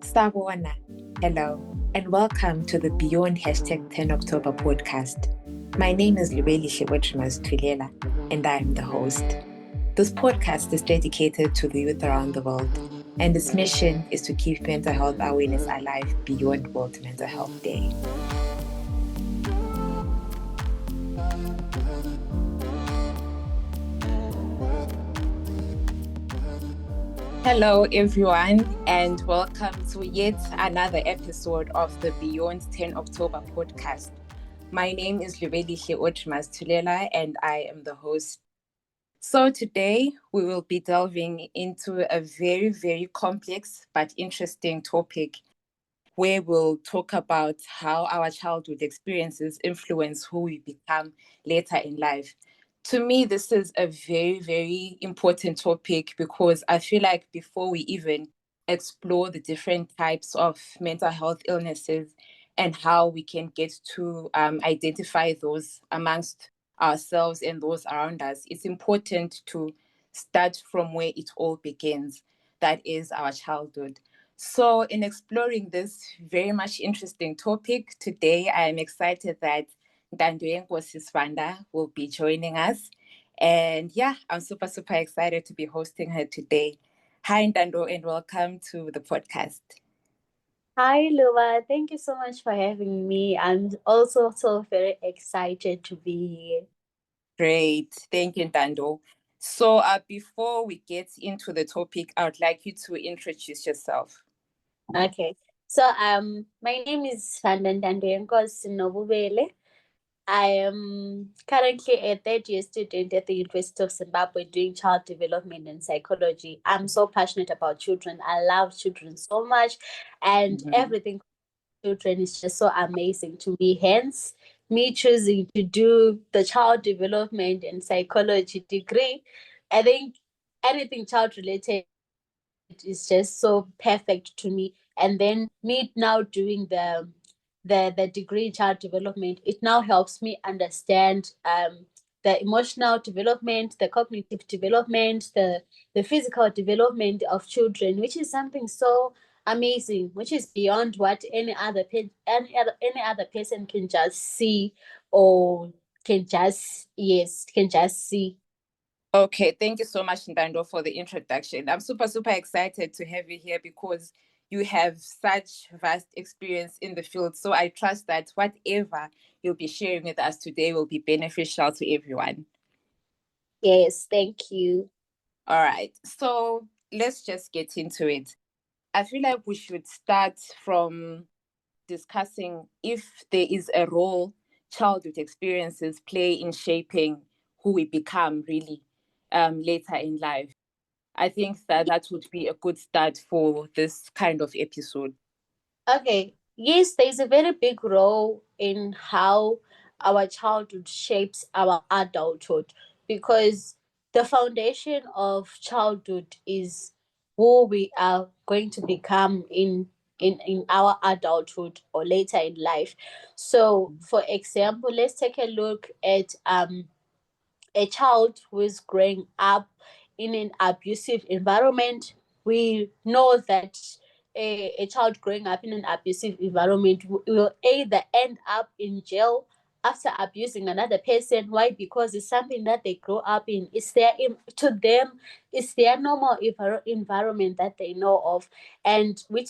Sawona, hello, and welcome to the Beyond Hashtag 10 October podcast. My name is Lubelihle, and I am the host. This podcast is dedicated to the youth around the world, and its mission is to keep mental health awareness alive beyond World Mental Health Day. Hello, everyone, and welcome to yet another episode of the Beyond 10 October podcast. My name is Lubelihle, and I am the host. So today we will be delving into a very, very complex but interesting topic where we'll talk about how our childhood experiences influence who we become later in life. To me, this is a very, very important topic because I feel like before we even explore the different types of mental health illnesses and how we can get to identify those amongst ourselves and those around us, it's important to start from where it all begins. That is our childhood. So, in exploring this very much interesting topic today, I am excited that Ntandoyenkosi Sibanda will be joining us. And yeah, I'm super, super excited to be hosting her today. Hi, Ntando, and welcome to the podcast. Hi, Luba. Thank you so much for having me. I'm also so very excited to be here. Great. Thank you, Ntando. So, before we get into the topic, I would like you to introduce yourself. Okay. So, my name is Ntandoyenkosi Nobubele. I am currently a third-year student at the University of Zimbabwe doing child development and psychology. I'm so passionate about children. I love children so much, and everything children is just so amazing to me. Hence, me choosing to do the child development and psychology degree, I think anything child related is just so perfect to me. And then me now doing the degree in child development, it now helps me understand the emotional development, the cognitive development, the physical development of children, which is something so amazing, which is beyond what any other person can just see or can just see. Okay, thank you so much, Ntando, for the introduction. I'm super, super excited to have you here because you have such vast experience in the field. So I trust that whatever you'll be sharing with us today will be beneficial to everyone. Yes, thank you. All right, so let's just get into it. I feel like we should start from discussing if there is a role childhood experiences play in shaping who we become really later in life. I think that would be a good start for this kind of episode. Okay. Yes, there's a very big role in how our childhood shapes our adulthood because the foundation of childhood is who we are going to become in our adulthood or later in life. So, for example, let's take a look at a child who is growing up in an abusive environment. We know that a child growing up in an abusive environment will either end up in jail after abusing another person. Why? Because it's something that they grow up in. To them, it's their normal environment that they know of, and which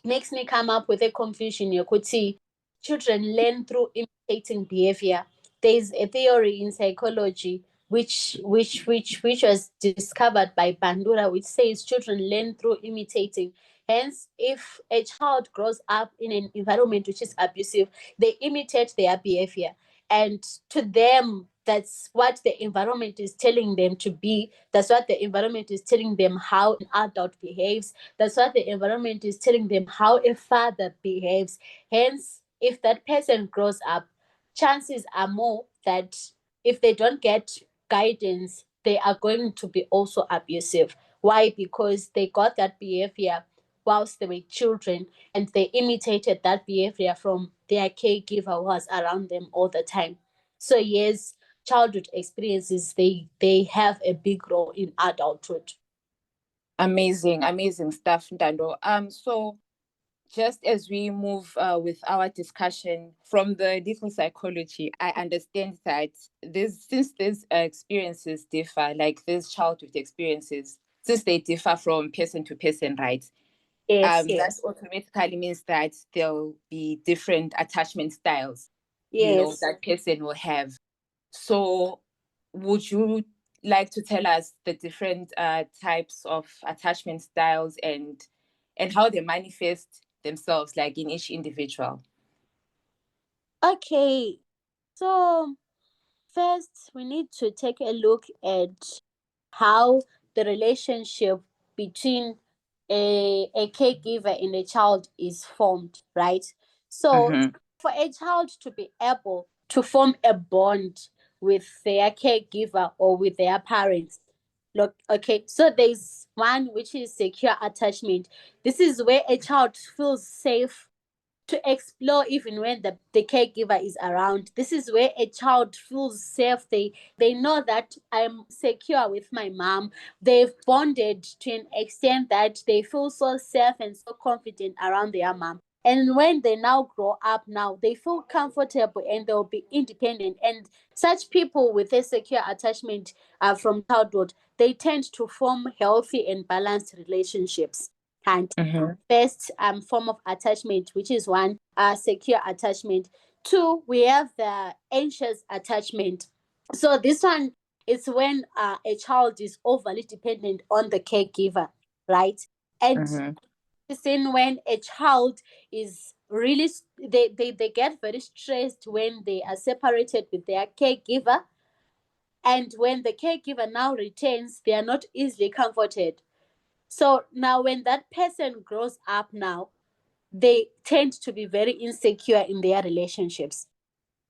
makes me come up with a confusion. You could see children learn through imitating behavior. There's a theory in psychology which was discovered by Bandura, which says children learn through imitating. Hence, if a child grows up in an environment which is abusive, they imitate their behavior. And to them, that's what the environment is telling them to be. That's what the environment is telling them how an adult behaves. That's what the environment is telling them how a father behaves. Hence, if that person grows up, chances are more that if they don't get guidance, they are going to be also abusive. Why? Because they got that behavior whilst they were children and they imitated that behavior from their caregiver who was around them all the time. So yes, childhood experiences they have a big role in adulthood. Amazing stuff, Ntando. So just as we move with our discussion from the legal psychology, I understand that since these experiences differ, like these childhood experiences, since they differ from person to person, right? Yes, That yes, automatically means that there'll be different attachment styles, yes. that person will have. So, would you like to tell us the different types of attachment styles and how they manifest themselves, like in each individual? Okay, so first we need to take a look at how the relationship between a caregiver and a child is formed, right? So Mm-hmm. for a child to be able to form a bond with their caregiver or with their parents, look, okay, so there's one which is secure attachment. This is where a child feels safe to explore even when the caregiver is around. This is where a child feels safe. They know that I'm secure with my mom. They've bonded to an extent that they feel so safe and so confident around their mom. And when they now grow up now, they feel comfortable and they'll be independent. And such people with a secure attachment from childhood, they tend to form healthy and balanced relationships. And Mm-hmm. first form of attachment, which is one, secure attachment. Two, we have the anxious attachment. So this one is when a child is overly dependent on the caregiver, right? And Mm-hmm. it's in when a child is really they get very stressed when they are separated with their caregiver, and when the caregiver now returns, they are not easily comforted. So now when that person grows up now, they tend to be very insecure in their relationships.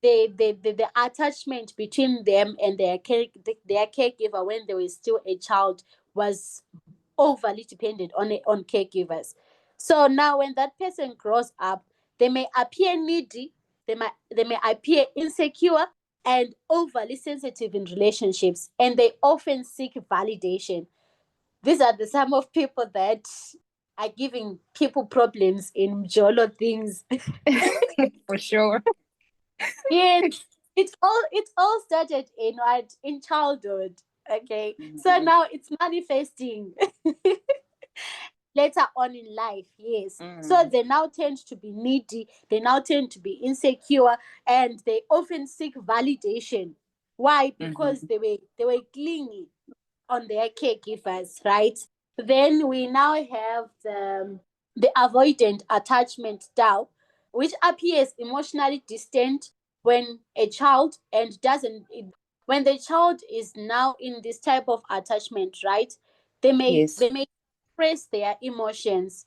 The attachment between them and their caregiver when they were still a child was overly dependent on caregivers. So now when that person grows up, they may appear needy, they may appear insecure and overly sensitive in relationships, and they often seek validation. These are the some of people that are giving people problems in Jolo things. For sure. Yes, it all started in childhood. Okay, so Mm-hmm. now it's manifesting later on in life. Yes, so Mm-hmm. they now tend to be needy. They now tend to be insecure, and they often seek validation. Why? Because Mm-hmm. they were clingy on their caregivers, right? Then we now have the avoidant attachment style, which appears emotionally distant when a child and doesn't when the child is now in this type of attachment, right? They may Yes. they may express their emotions.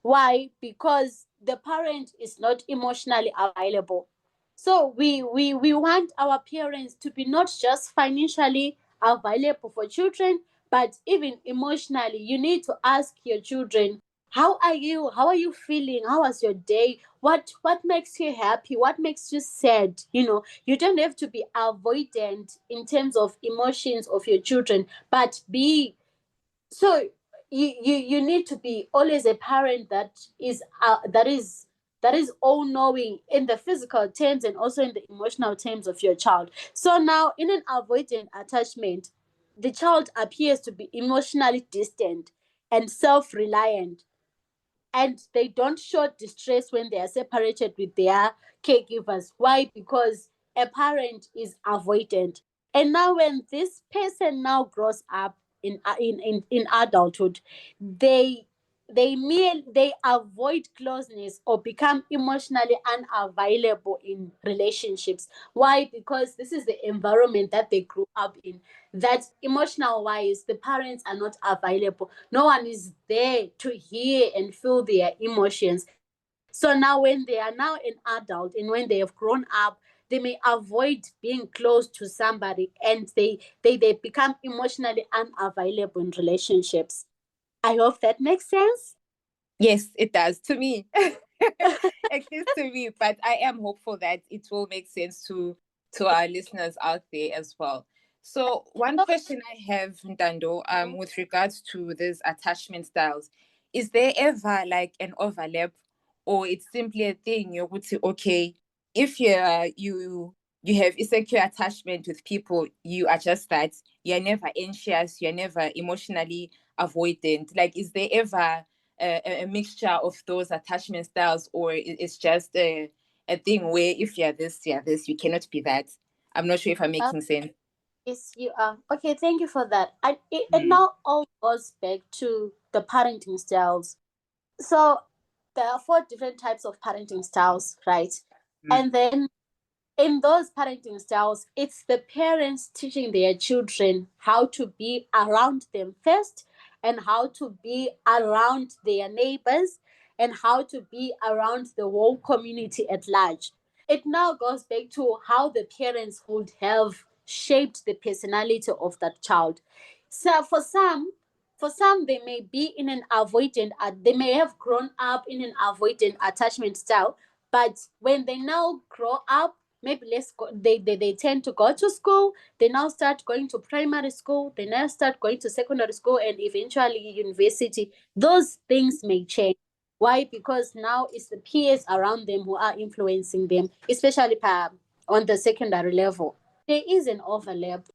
Why? Because the parent is not emotionally available. So we want our parents to be not just financially available for children, but even emotionally. You need to ask your children, how are you? How are you feeling? How was your day? What makes you happy? What makes you sad? You don't have to be avoidant in terms of emotions of your children, but be so you need to be always a parent that is all knowing in the physical terms and also in the emotional terms of your child. So now in an avoidant attachment, the child appears to be emotionally distant and self-reliant, and they don't show distress when they are separated with their caregivers. Why? Because a parent is avoidant. And now when this person now grows up in adulthood, they they avoid closeness or become emotionally unavailable in relationships. Why? Because this is the environment that they grew up in, that emotional wise the parents are not available. No one is there to hear and feel their emotions. So now when they are now an adult and when they have grown up, they may avoid being close to somebody, and they become emotionally unavailable in relationships. I hope that makes sense. Yes, it does to me. At least to me, but I am hopeful that it will make sense to our listeners out there as well. So one question I have, Ntando, with regards to these attachment styles, is there ever like an overlap, or it's simply a thing you would say, okay, if you have insecure attachment with people, you are just that, you're never anxious, you're never emotionally avoidant. Like, is there ever a mixture of those attachment styles, or it's just a thing where if you're this, you cannot be that? I'm not sure if I'm Uh, making sense. yes, you are. Okay, thank you for that. It Mm, now all goes back to the parenting styles. So there are four different types of parenting styles, right? mm, And then in those parenting styles, it's the parents teaching their children how to be around them first, and how to be around their neighbors, and how to be around the whole community at large. It now goes back to how the parents would have shaped the personality of that child. So for some, they may be in an avoidant, they may have grown up in an avoidant attachment style, but when they now grow up, maybe they tend to go to school, they now start going to primary school, they now start going to secondary school, and eventually university. Those things may change. Why? Because now it's the peers around them who are influencing them, especially on the secondary level. There is an overlap.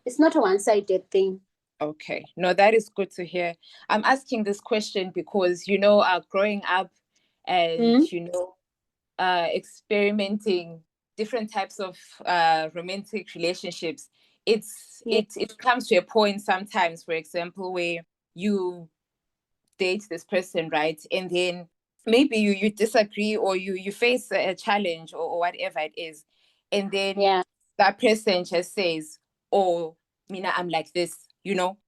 It's not a one-sided thing. okay. No, that is good to hear. I'm asking this question because, growing up and, Mm? experimenting different types of romantic relationships, Yeah, it comes to a point sometimes, for example, where you date this person, right? And then maybe you disagree, or you face a challenge, or whatever it is. And then yeah. that person just says, oh, Mina, I'm like this, you know?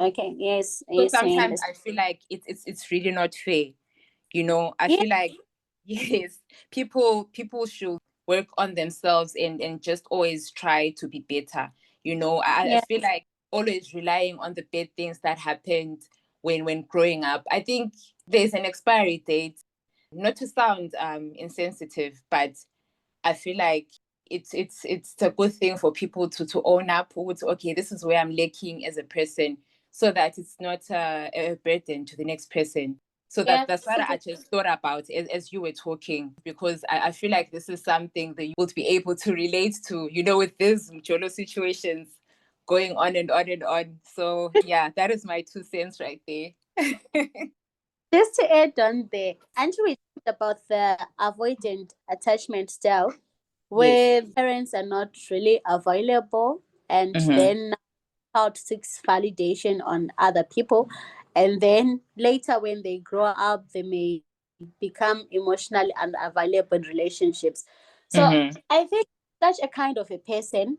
Okay, yes, So yes, I sometimes understand. I feel like it's really not fair. I Yeah, feel like yes, people should work on themselves and just always try to be better. I yeah, feel like always relying on the bad things that happened when growing up. I think there's an expiry date. Not to sound insensitive, but I feel like it's a good thing for people to own up with, okay, this is where I'm lacking as a person, so that it's not a burden to the next person. So yeah. that's what I just thought about as you were talking, because I feel like this is something that you would be able to relate to, with these Mjolo situations going on and on and on. So yeah, that is my 2 cents right there. Just to add on there, and we talked about the avoidant attachment style, Yes. where parents are not really available, and Mm-hmm. then child seeks validation on other people, and then later when they grow up, they may become emotionally unavailable in relationships. So Mm-hmm. I think such a kind of a person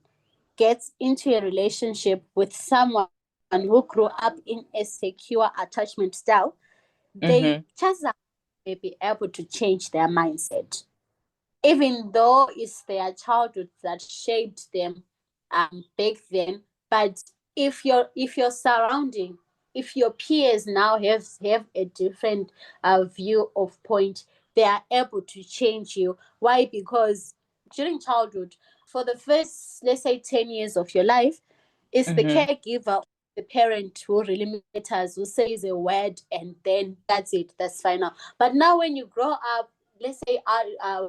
gets into a relationship with someone who grew up in a secure attachment style, they Mm-hmm. chances are may be able to change their mindset, even though it's their childhood that shaped them back then. But if your surrounding, if your peers now have a different view of point, they are able to change you. Why? Because during childhood, for the first, let's say, 10 years of your life, it's the Mm-hmm. caregiver, the parent, who really matters, who says a word, and then that's it, that's final. But now when you grow up, let's say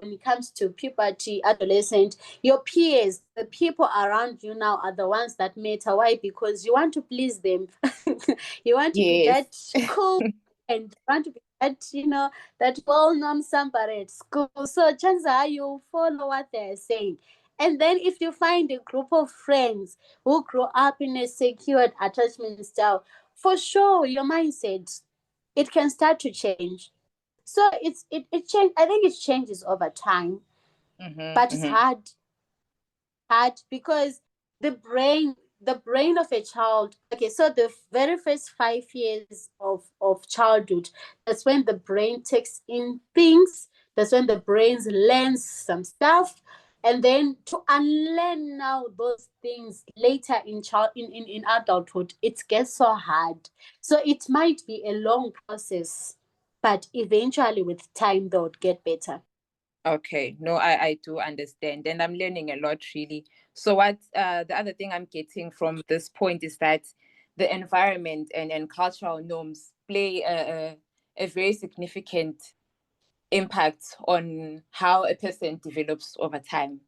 when it comes to puberty, adolescent, your peers, the people around you now are the ones that matter. Why? Because you want to please them. You want to be Yes. that cool, and you want to be that, that well-known somebody at school. So chances are you follow what they're saying. And then if you find a group of friends who grew up in a secured attachment style, for sure your mindset, it can start to change. So it change. I think it changes over time, Mm-hmm. but it's Mm-hmm. hard because the brain of a child. Okay, so the very first 5 years of childhood, that's when the brain takes in things. That's when the brain learns some stuff, and then to unlearn now those things later in child in adulthood, it gets so hard. So it might be a long process, but eventually with time they'll get better. Okay, no, I do understand, and I'm learning a lot really. So what the other thing I'm getting from this point is that the environment and cultural norms play a very significant impact on how a person develops over time.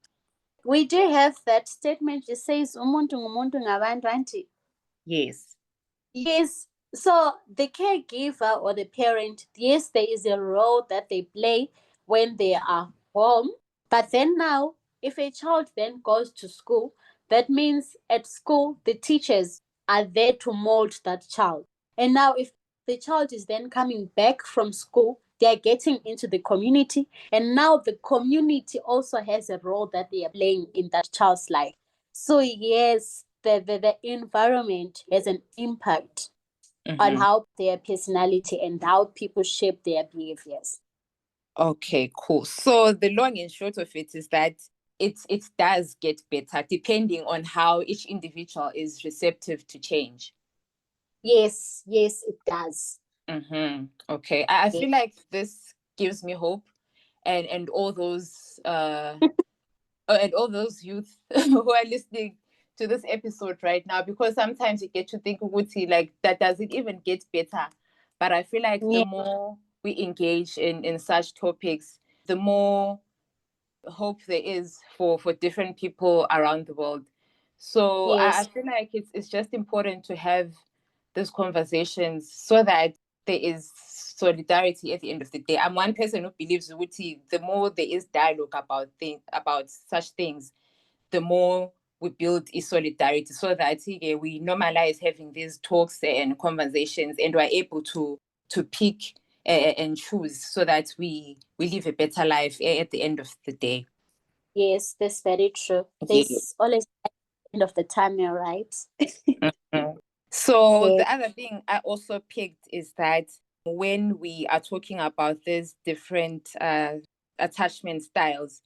We do have that statement that says umuntu ngumuntu ngabantu anti. Yes. Yes. So the caregiver or the parent, yes, there is a role that they play when they are home. But then now, if a child then goes to school, that means at school, the teachers are there to mold that child. And now, if the child is then coming back from school, they're getting into the community. And now the community also has a role that they are playing in that child's life. So, yes, the environment has an impact on Mm-hmm. how their personality and how people shape their behaviors. Okay, cool. So the long and short of it is that it does get better depending on how each individual is receptive to change. Yes, yes, it does. Mm-hmm. Okay. I Yes, feel like this gives me hope and all those and all those youth who are listening to this episode right now, because sometimes you get to think, Uguti, like that does it even get better? But I feel like the yeah, more we engage in such topics, the more hope there is for different people around the world. So I yes, feel like it's just important to have these conversations so that there is solidarity at the end of the day. I'm one person who believes Uti, the more there is dialogue about such things, the more we build a solidarity so that we normalize having these talks and conversations, and we're able to pick and choose so that we live a better life at the end of the day. yes, that's very true. Yeah. There's always the end of the tunnel, right? Mhm. So Yeah, the other thing I also picked is that when we are talking about these different attachment styles,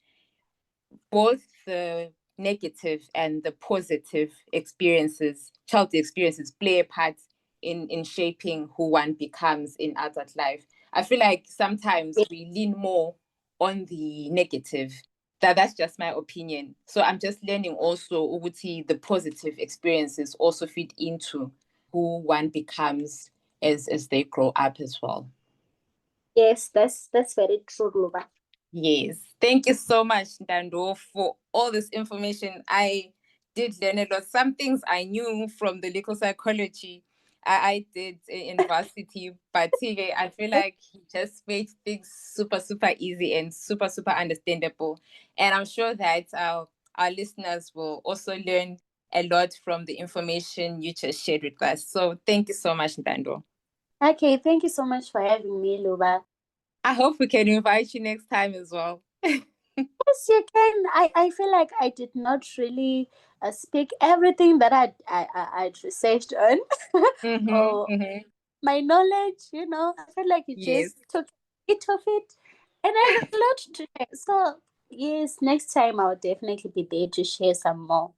both the negative and the positive experiences, child experiences, play a part in shaping who one becomes in adult life. I feel like sometimes yeah, we lean more on the negative. That's just my opinion. So I'm just learning also Uguti, the positive experiences also fit into who one becomes as they grow up as well. yes, that's very true, Luba. Yes. Thank you so much, Ntando, for all this information. I did learn a lot. Some things I knew from the legal psychology I did in varsity, but I feel like he just made things super, super easy and super, super understandable. And I'm sure that our listeners will also learn a lot from the information you just shared with us. So thank you so much, Ntando. Okay, thank you so much for having me, Luba. I hope we can invite you next time as well. Yes, you can. I feel like I did not really speak everything that I'd researched on. Mm-hmm, Or mm-hmm. my knowledge, I feel like you Yes. just took it of it. And I have a lot to share. So, yes, next time I'll definitely be there to share some more.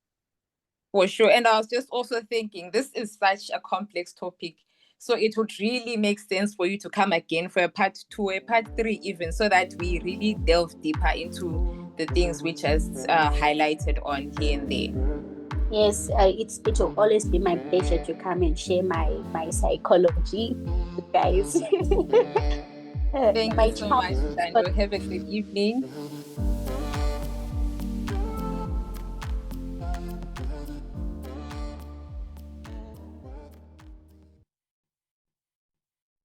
For sure. And I was just also thinking, this is such a complex topic. So it would really make sense for you to come again for a part two, a part three, even, so that we really delve deeper into the things we just highlighted on here and there. Yes, it will always be my pleasure to come and share my psychology, guys. Thank you My so much, child. Daniel. Have a good evening.